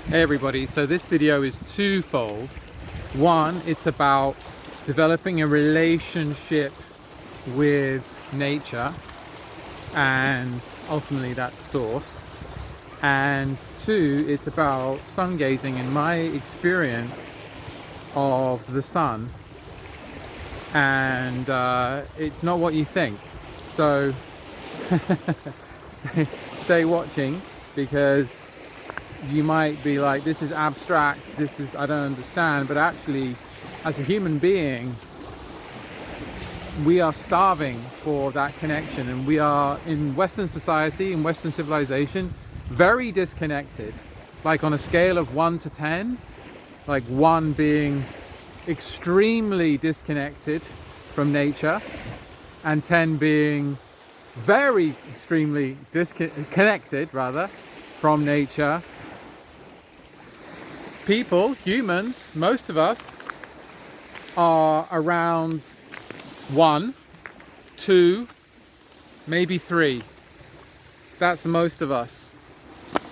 Hey everybody, so this video is twofold. One, it's about developing a relationship with nature and ultimately that's source. And two, it's about sun gazing and my experience of the sun. And it's not what you think. So stay watching, because you might be like, this is abstract, I don't understand, but actually as a human being we are starving for that connection, and we are in Western society, in Western civilization, very disconnected, like on a scale of 1 to 10, like 1 being extremely disconnected from nature and 10 being very extremely disconnected rather from nature. People, humans, most of us are around 1, 2, maybe 3. That's most of us.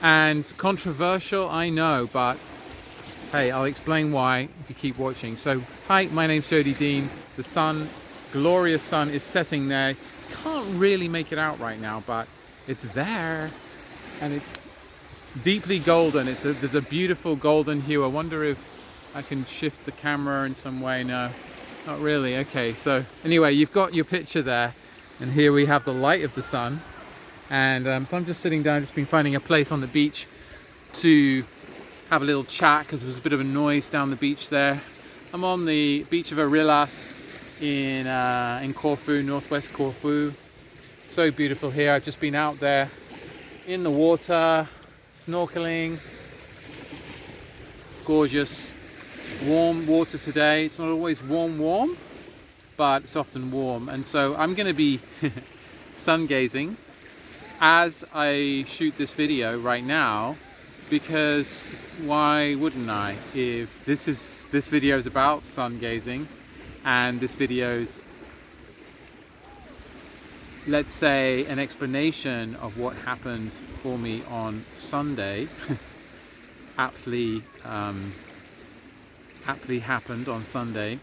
And controversial, I know, but hey, I'll explain why if you keep watching. So, hi, my name's Jody Deane. The sun, glorious sun, is setting there. Can't really make it out right now, but it's there, and it's deeply golden. There's a beautiful golden hue. I wonder if I can shift the camera in some way. No, not really. Okay, so anyway, you've got your picture there, and here we have the light of the sun. And so I'm just sitting down, just been finding a place on the beach to have a little chat, because there was a bit of a noise down the beach there. I'm on the beach of Arillas in Corfu, northwest Corfu. So beautiful here. I've just been out there in the water, snorkeling. Gorgeous, warm water today. It's not always warm, but it's often warm. And so I'm going to be sun gazing as I shoot this video right now, because why wouldn't I? If this video is about sun gazing, and this video's, let's say, an explanation of what happened for me on Sunday, aptly happened on Sunday,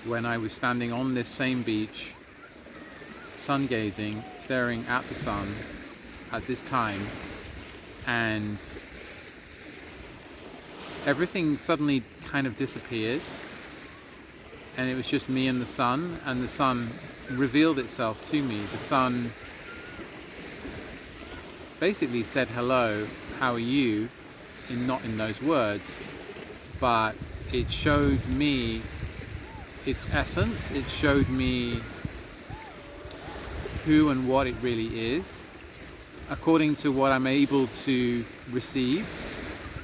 when I was standing on this same beach, sun gazing, staring at the sun at this time, and everything suddenly kind of disappeared, and it was just me and the sun revealed itself to me. The sun basically said, hello, how are you? Not in those words, but it showed me its essence. It showed me who and what it really is, according to what I'm able to receive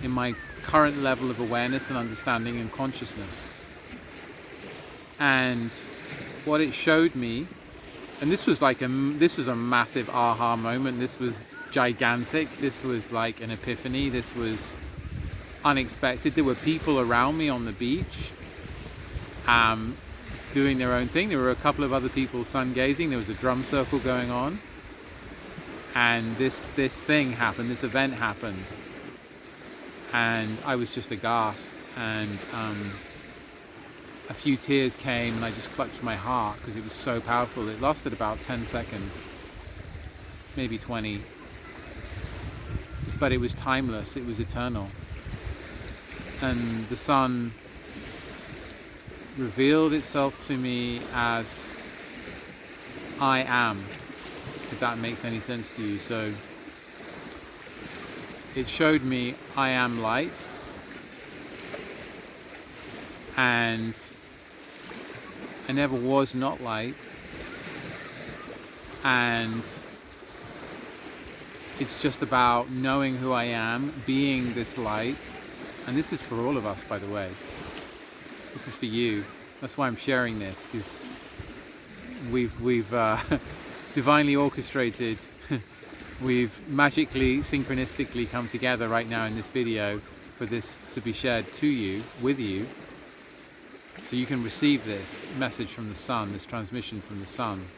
in my current level of awareness and understanding and consciousness. And what it showed me, and this was a massive aha moment. This was gigantic. This was like an epiphany. This was unexpected. There were people around me on the beach doing their own thing. There were a couple of other people sun gazing. There was a drum circle going on, and this thing happened. This event happened, and I was just aghast, and a few tears came, and I just clutched my heart because it was so powerful. It lasted about 10 seconds, maybe 20, but it was timeless. It was eternal. And the sun revealed itself to me as I am, if that makes any sense to you. So it showed me I am light, and I never was not light, and it's just about knowing who I am, being this light. And this is for all of us, by the way. This is for you. That's why I'm sharing this, because we've divinely orchestrated, we've magically, synchronistically come together right now in this video for this to be shared to you, with you, so you can receive this message from the sun, this transmission from the sun,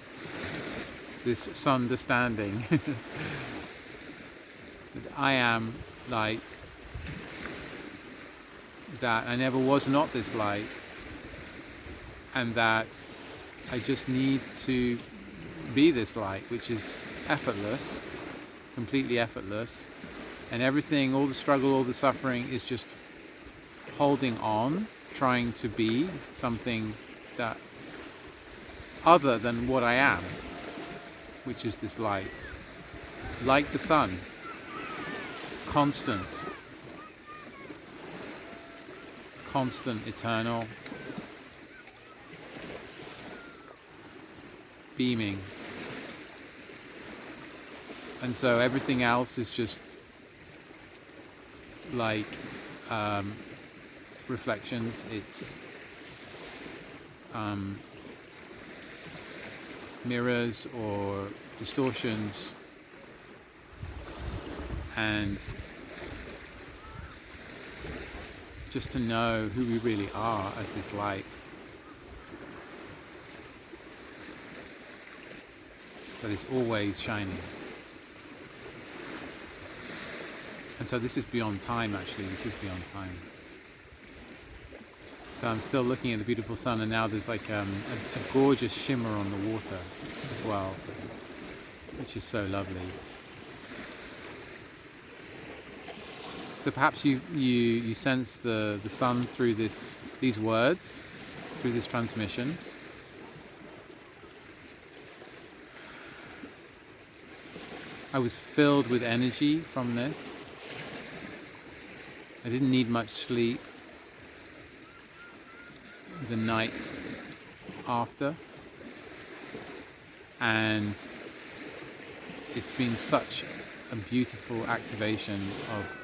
this sun understanding that I am light, that I never was not this light, and that I just need to be this light, which is effortless, completely effortless, and everything, all the struggle, all the suffering is just holding on, trying to be something that other than what I am, which is this light, like the sun, constant, eternal, beaming. And so everything else is just like reflections. It's mirrors or distortions, and just to know who we really are as this light, that is always shining. And so this is beyond time, actually. This is beyond time. So I'm still looking at the beautiful sun, and now there's like a gorgeous shimmer on the water as well, which is so lovely. So perhaps you sense the sun through these words, through this transmission. I was filled with energy from this. I didn't need much sleep the night after, and it's been such a beautiful activation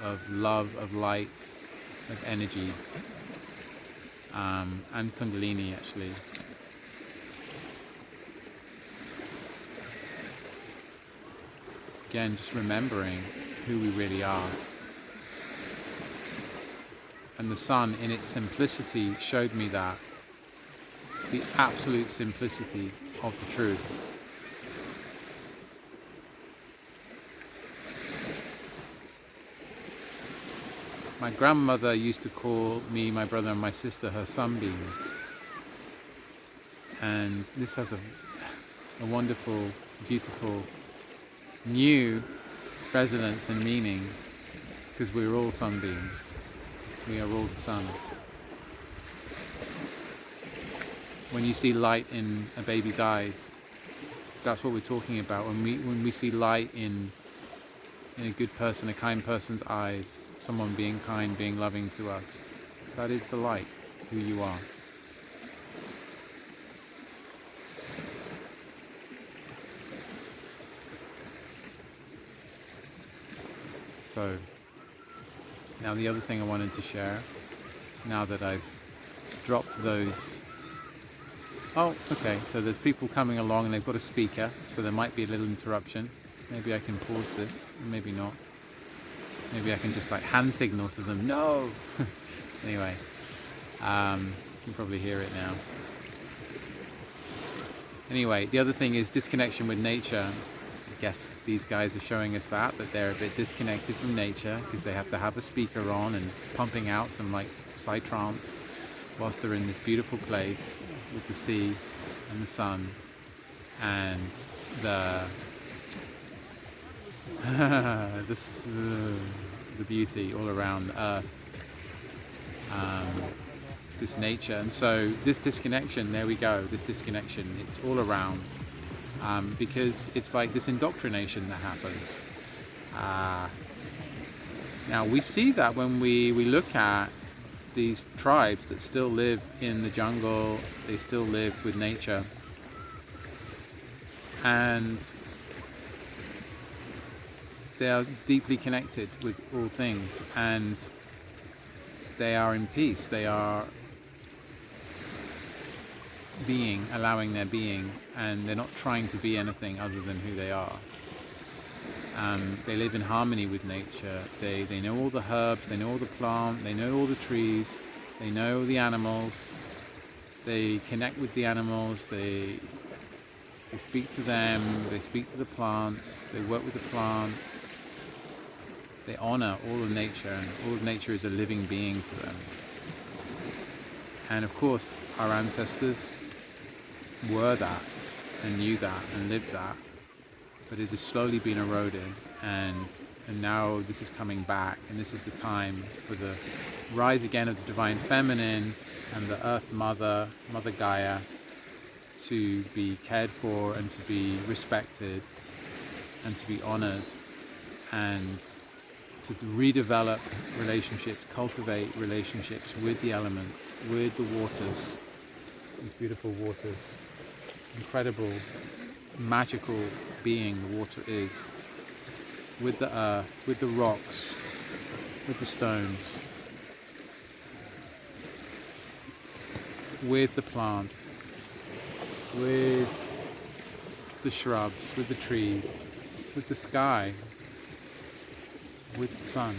of love, of light, of energy, and Kundalini, actually. Again, just remembering who we really are. And the sun, in its simplicity, showed me that. The absolute simplicity of the truth. My grandmother used to call me, my brother and my sister, her sunbeams. And this has a wonderful, beautiful, new resonance and meaning, because we're all sunbeams. We are all the sun. When you see light in a baby's eyes, that's what we're talking about. When we see light in a good person, a kind person's eyes, someone being kind, being loving to us, that is the light, who you are. So, now the other thing I wanted to share, now that I've dropped those... Oh, okay, so there's people coming along and they've got a speaker, so there might be a little interruption. Maybe I can pause this, maybe not. Maybe I can just like hand signal to them, no! Anyway, you can probably hear it now. Anyway, the other thing is disconnection with nature. I guess these guys are showing us that they're a bit disconnected from nature because they have to have a speaker on and pumping out some like psytrance whilst they're in this beautiful place with the sea and the sun and the beauty all around the earth, this nature. And so this disconnection, there we go, this disconnection, it's all around, because it's like this indoctrination that happens. Now we see that when we look at these tribes that still live in the jungle, they still live with nature, and they are deeply connected with all things, and they are in peace. They are being, allowing their being, and they're not trying to be anything other than who they are. They live in harmony with nature. They know all the herbs, they know all the plant, they know all the trees, they know the animals, they connect with the animals, they speak to them, they speak to the plants, they work with the plants, they honor all of nature, and all of nature is a living being to them. And of course, our ancestors were that and knew that and lived that, but it has slowly been eroding, and now this is coming back, and this is the time for the rise again of the divine feminine and the earth mother, Mother Gaia, to be cared for and to be respected and to be honored, and to redevelop relationships, cultivate relationships with the elements, with the waters, these beautiful waters, incredible, magical being the water is, with the earth, with the rocks, with the stones, with the plants, with the shrubs, with the trees, with the sky, with the sun.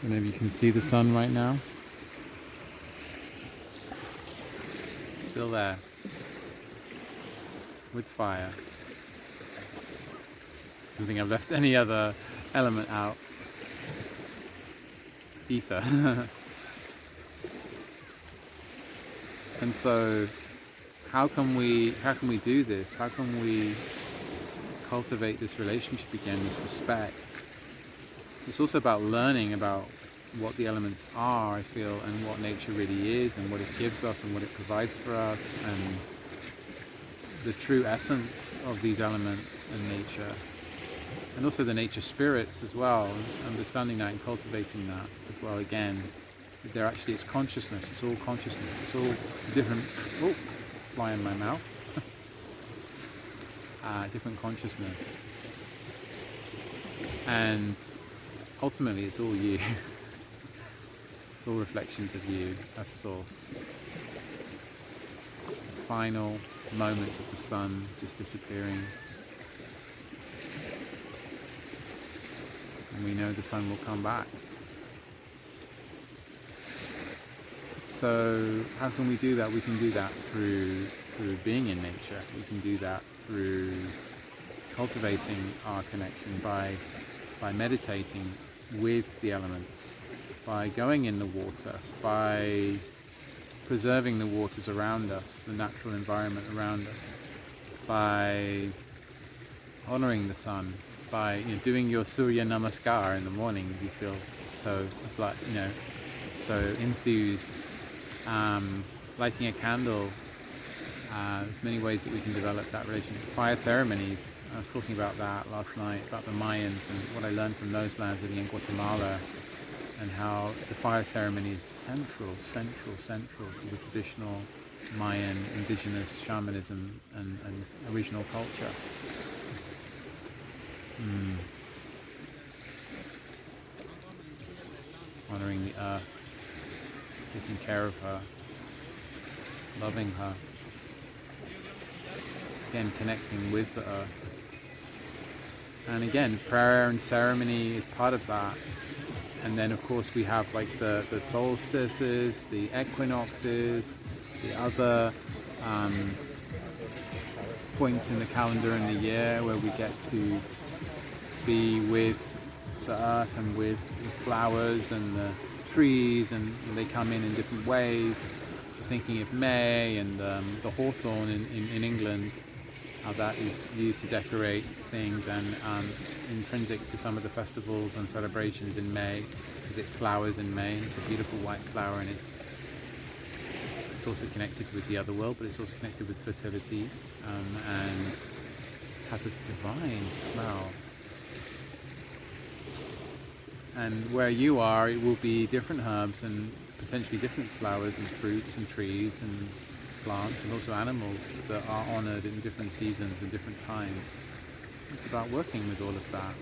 And maybe you can see the sun right now. Still there. With fire. I don't think I've left any other element out. Ether. And so how can we do this? How can we cultivate this relationship again, this respect? It's also about learning about what the elements are, I feel, and what nature really is, and what it gives us, and what it provides for us, and the true essence of these elements and nature, and also the nature spirits as well, understanding that and cultivating that as well. Again, it's consciousness, it's all consciousness, it's all different, fly in my mouth, different consciousness, and ultimately it's all you. It's all reflections of you as source. The final moments of the sun just disappearing, and we know the sun will come back. So how can we do that? We can do that through being in nature. We can do that through cultivating our connection by meditating with the elements, by going in the water, by preserving the waters around us, the natural environment around us, by honoring the sun, by doing your Surya Namaskar in the morning. You feel so so enthused. Lighting a candle. There's many ways that we can develop that relationship. Fire ceremonies. I was talking about that last night, about the Mayans and what I learned from those lands living in Guatemala, and how the fire ceremony is central to the traditional Mayan, Indigenous shamanism and original culture. Honoring the earth, taking care of her, loving her, again connecting with the earth. And again, prayer and ceremony is part of that. And then of course we have like the solstices, the equinoxes, the other points in the calendar in the year where we get to be with the earth and with the flowers and the trees, and they come in different ways. Just thinking of May and the hawthorn in England, how that is used to decorate things, and intrinsic to some of the festivals and celebrations in May, because it flowers in May. It's a beautiful white flower, and it's also connected with the other world, but it's also connected with fertility, and has a divine smell. And where you are, it will be different herbs and potentially different flowers and fruits and trees and plants, and also animals that are honored in different seasons and different times. It's about working with all of that.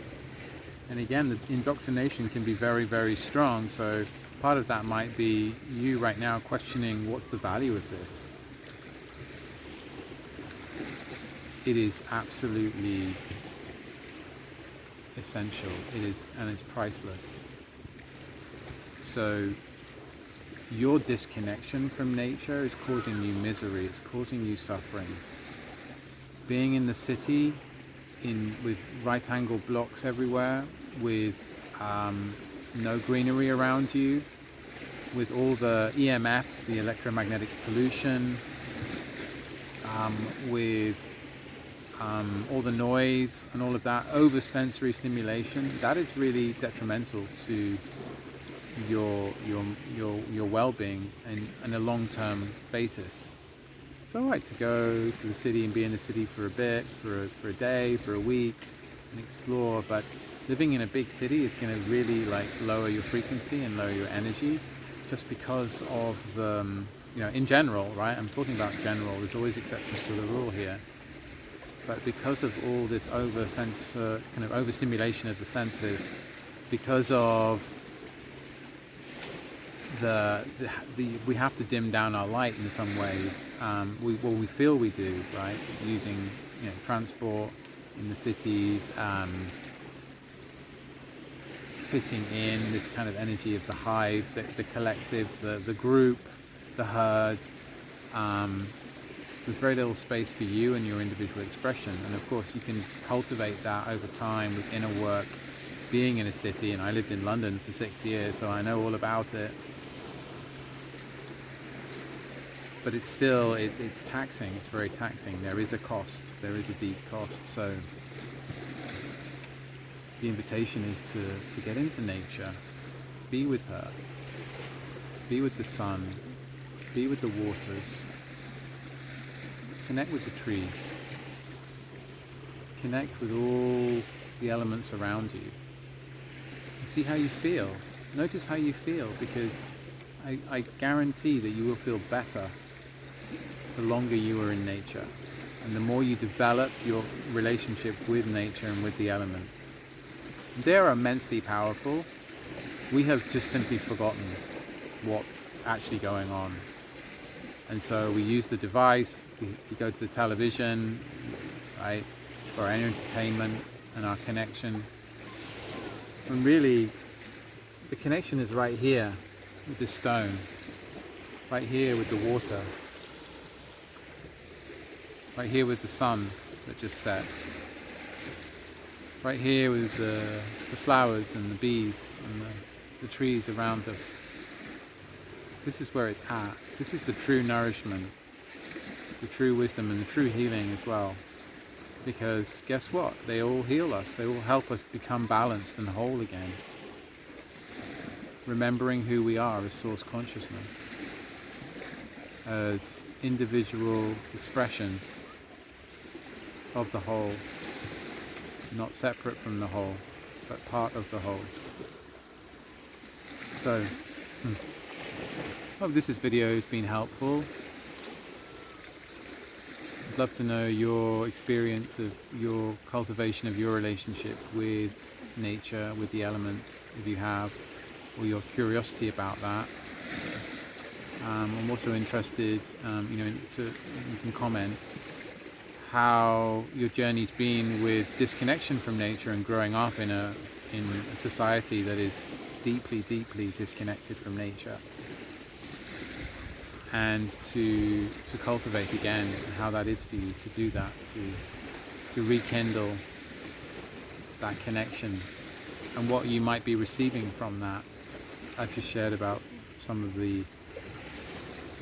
And again, the indoctrination can be very, very strong. So part of that might be you right now questioning, what's the value of this? It is absolutely essential. It is, and it's priceless. So your disconnection from nature is causing you misery, it's causing you suffering. Being in the city, with right angle blocks everywhere, with no greenery around you, with all the EMFs, the electromagnetic pollution, with all the noise and all of that over sensory stimulation, that is really detrimental to your well-being and on a long-term basis. It's all right to go to the city and be in the city for a bit, for a day, for a week, and explore, but living in a big city is going to really lower your frequency and lower your energy, just because of the in general, right? I'm talking about general. There's always exceptions to the rule here. But because of all this overstimulation of the senses, because of we have to dim down our light in some ways. We feel we do, right? Using transport in the cities, fitting in this kind of energy of the hive, the collective, the group, the herd. There's very little space for you and your individual expression, and of course you can cultivate that over time with inner work, being in a city. And I lived in London for 6 years, so I know all about it. But it's still, it's taxing, it's very taxing. There is a cost, there is a deep cost. So the invitation is to get into nature, be with her, be with the sun, be with the waters, connect with the trees, connect with all the elements around you. See how you feel. Notice how you feel, because I guarantee that you will feel better the longer you are in nature, and the more you develop your relationship with nature and with the elements. They are immensely powerful. We have just simply forgotten what's actually going on. And so we use the device, we go to the television, right, for our entertainment and our connection. And really, the connection is right here with this stone, right here with the water, right here with the sun that just set, right here with the flowers and the bees and the trees around us. This is where it's at. This is the true nourishment, the true wisdom, and the true healing as well. Because guess what? They all heal us. They all help us become balanced and whole again. Remembering who we are as source consciousness, as individual expressions of the whole, not separate from the whole, but part of the whole. So, hope this video has been helpful. I'd love to know your experience of your cultivation of your relationship with nature, with the elements, if you have, or your curiosity about that. I'm also interested, you can comment how your journey's been with disconnection from nature and growing up in a society that is deeply, deeply disconnected from nature, and to cultivate again, how that is for you to do that, to rekindle that connection, and what you might be receiving from that. I've just shared about some of the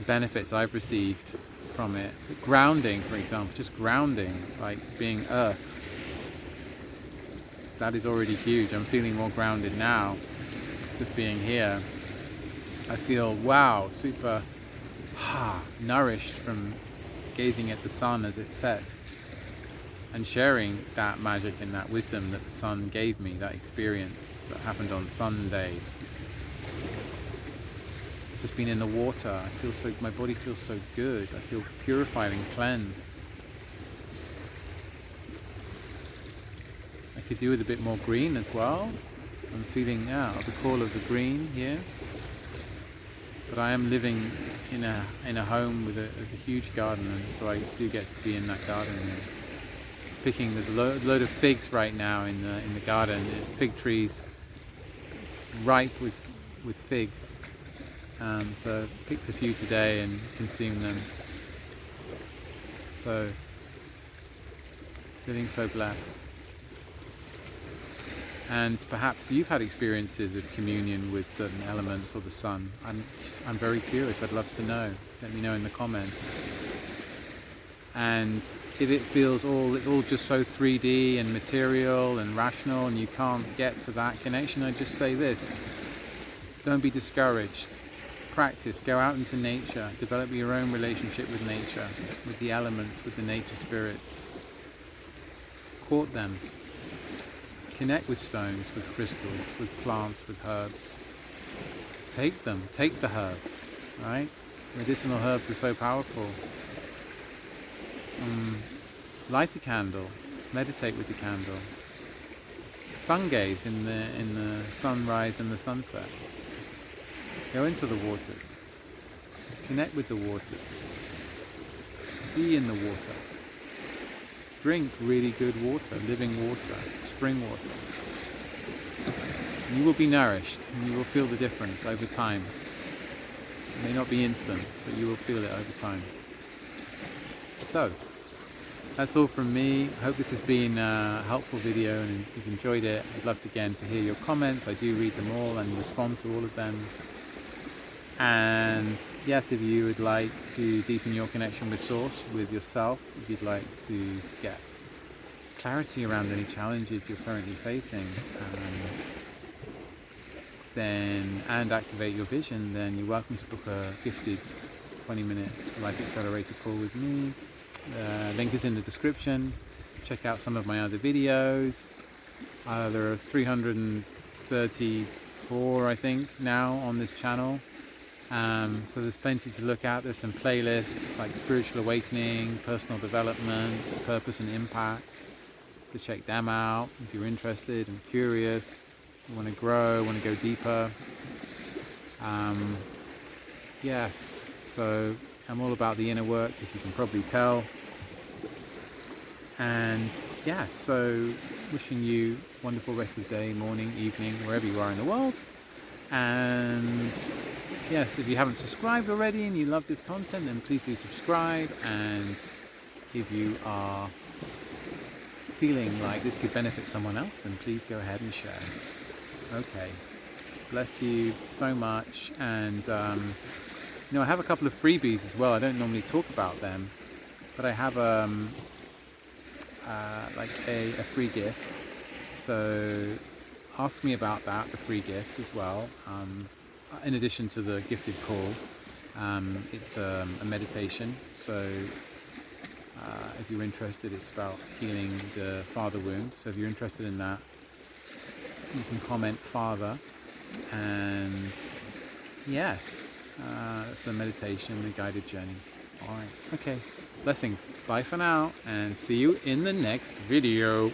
benefits I've received from it. Grounding, for example, just grounding, like being earthed. That is already huge. I'm feeling more grounded now, just being here. I feel, wow, super nourished from gazing at the sun as it set, and sharing that magic and that wisdom that the sun gave me, that experience that happened on Sunday. Just being in the water, I feel so, my body feels so good. I feel purified and cleansed. I could do with a bit more green as well. I'm feeling the call of the green here. But I am living in a home with a huge garden, and so I do get to be in that garden and picking. There's a load of figs right now in the garden. Fig trees ripe with figs. So I picked a few today and consumed them. So feeling so blessed. And perhaps you've had experiences of communion with certain elements or the sun. I'm very curious. I'd love to know. Let me know in the comments. And if it feels all just so 3D and material and rational, and you can't get to that connection, I just say this: don't be discouraged. Practice. Go out into nature. Develop your own relationship with nature, with the elements, with the nature spirits. Court them. Connect with stones, with crystals, with plants, with herbs. Take them. Take the herbs. Right? Medicinal herbs are so powerful. Light a candle. Meditate with the candle. Sungaze in the sunrise and the sunset. Go into the waters. Connect with the waters. Be in the water. Drink really good water, living water, spring water. And you will be nourished, and you will feel the difference over time. It may not be instant, but you will feel it over time. So, that's all from me. I hope this has been a helpful video, and if you've enjoyed it, I'd love again to hear your comments. I do read them all and respond to all of them. And yes, if you would like to deepen your connection with Source, with yourself, if you'd like to get clarity around any challenges you're currently facing, and activate your vision, then you're welcome to book a gifted 20-minute Life Accelerator call with me. Link is in the description. Check out some of my other videos. There are 334, I think, now on this channel. So there's plenty to look at. There's some playlists like Spiritual Awakening, Personal Development, Purpose and Impact. So check them out if you're interested and curious, you want to grow, want to go deeper. Yes, so I'm all about the inner work, as you can probably tell. And yes, so wishing you a wonderful rest of the day, morning, evening, wherever you are in the world. And yes, if you haven't subscribed already and you love this content, then please do subscribe. And if you are feeling like this could benefit someone else, then please go ahead and share. Okay, bless you so much. And I have a couple of freebies as well. I don't normally talk about them, but I have like a free gift. So ask me about that, the free gift as well. In addition to the gifted call, it's a meditation. So if you're interested, it's about healing the father wound. So if you're interested in that, you can comment father. And yes, it's a meditation, a guided journey. All right. Okay. Blessings. Bye for now, and see you in the next video.